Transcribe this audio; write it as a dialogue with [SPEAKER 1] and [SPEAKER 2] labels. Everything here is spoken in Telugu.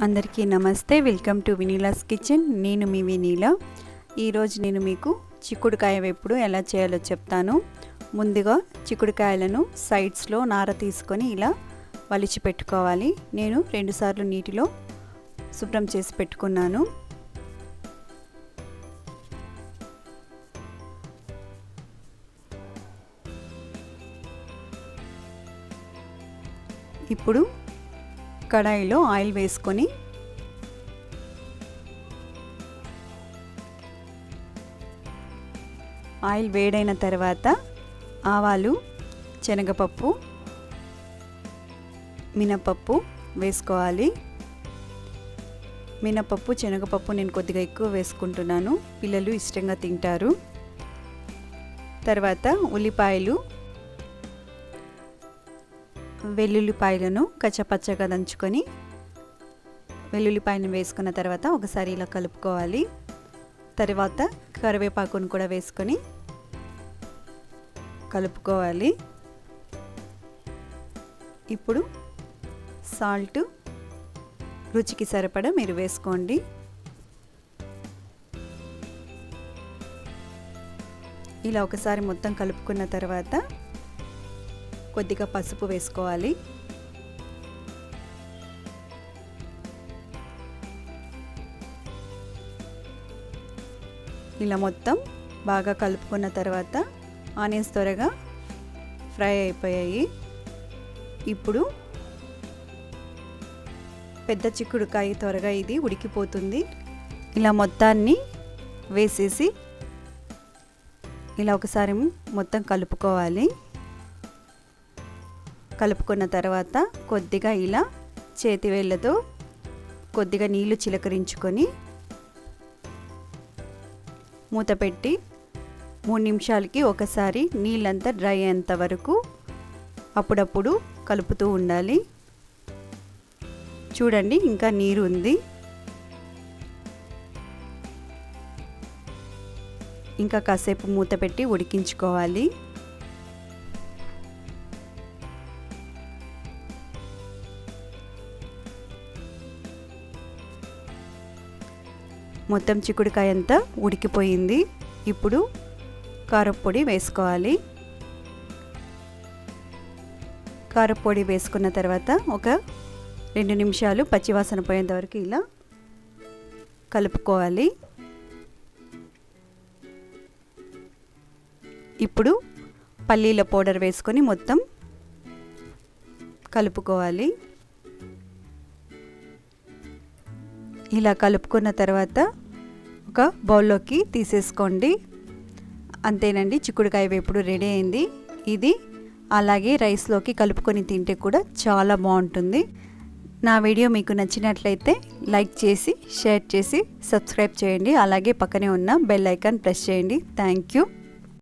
[SPEAKER 1] అందరికీ నమస్తే. Welcome to Vineela's kitchen. నేను మీ వినీలా. ఈరోజు నేను మీకు చిక్కుడుకాయ వేపుడు ఎలా చేయాలో చెప్తాను. ముందుగా చిక్కుడుకాయలను సైడ్స్లో నార తీసుకొని ఇలా వలిచి పెట్టుకోవాలి. నేను 2 సార్లు నీటిలో శుభ్రం చేసి పెట్టుకున్నాను. ఇప్పుడు కడాయిలో ఆయిల్ వేసుకొని ఆయిల్ వేడైన తర్వాత ఆవాలు, శనగపప్పు, మినపప్పు వేసుకోవాలి. మినపప్పు, శనగపప్పు నేను కొద్దిగా ఎక్కువ వేసుకుంటున్నాను, పిల్లలు ఇష్టంగా తింటారు. తర్వాత ఉల్లిపాయలు, వెల్లుల్లిపాయలను కచ్చపచ్చగా దంచుకొని వెల్లుల్లిపాయలను వేసుకున్న తర్వాత ఒకసారి ఇలా కలుపుకోవాలి. తర్వాత కరివేపాకును కూడా వేసుకొని కలుపుకోవాలి. ఇప్పుడు సాల్ట్ రుచికి సరిపడా మీరు వేసుకోండి. ఇలా ఒకసారి మొత్తం కలుపుకున్న తర్వాత కొద్దిగా పసుపు వేసుకోవాలి. ఇలా మొత్తం బాగా కలుపుకున్న తర్వాత ఆనియన్స్ త్వరగా ఫ్రై అయిపోయాయి. ఇప్పుడు పెద్ద చిక్కుడుకాయ త్వరగా ఇది ఉడికిపోతుంది. ఇలా మొత్తాన్ని వేసేసి ఇలా ఒకసారి మొత్తం కలుపుకోవాలి. కలుపుకున్న తర్వాత కొద్దిగా ఇలా చేతివేళ్ళతో కొద్దిగా నీళ్లు చిలకరించుకొని మూత పెట్టి 3 నిమిషాలకి ఒకసారి నీళ్ళంతా డ్రై అయ్యేంత వరకు అప్పుడప్పుడు కలుపుతూ ఉండాలి. చూడండి, ఇంకా నీరు ఉంది. ఇంకా కాసేపు మూత పెట్టి ఉడికించుకోవాలి. మొత్తం చిక్కుడుకాయ అంతా ఉడికిపోయింది. ఇప్పుడు కారపొడి వేసుకోవాలి. కారపొడి వేసుకున్న తర్వాత ఒక 2 నిమిషాలు పచ్చివాసన పోయేంత వరకు ఇలా కలుపుకోవాలి. ఇప్పుడు పల్లీల పౌడర్ వేసుకొని మొత్తం కలుపుకోవాలి. ఇలా కలుపుకున్న తర్వాత ఒక బౌల్లోకి తీసేసుకోండి. అంతేనండి, చిక్కుడుకాయ వేపుడు రెడీ అయింది. ఇది అలాగే రైస్లోకి కలుపుకొని తింటే కూడా చాలా బాగుంటుంది. నా వీడియో మీకు నచ్చినట్లయితే లైక్ చేసి, షేర్ చేసి, సబ్స్క్రైబ్ చేయండి. అలాగే పక్కనే ఉన్న బెల్ ఐకాన్ ప్రెస్ చేయండి. Thank you.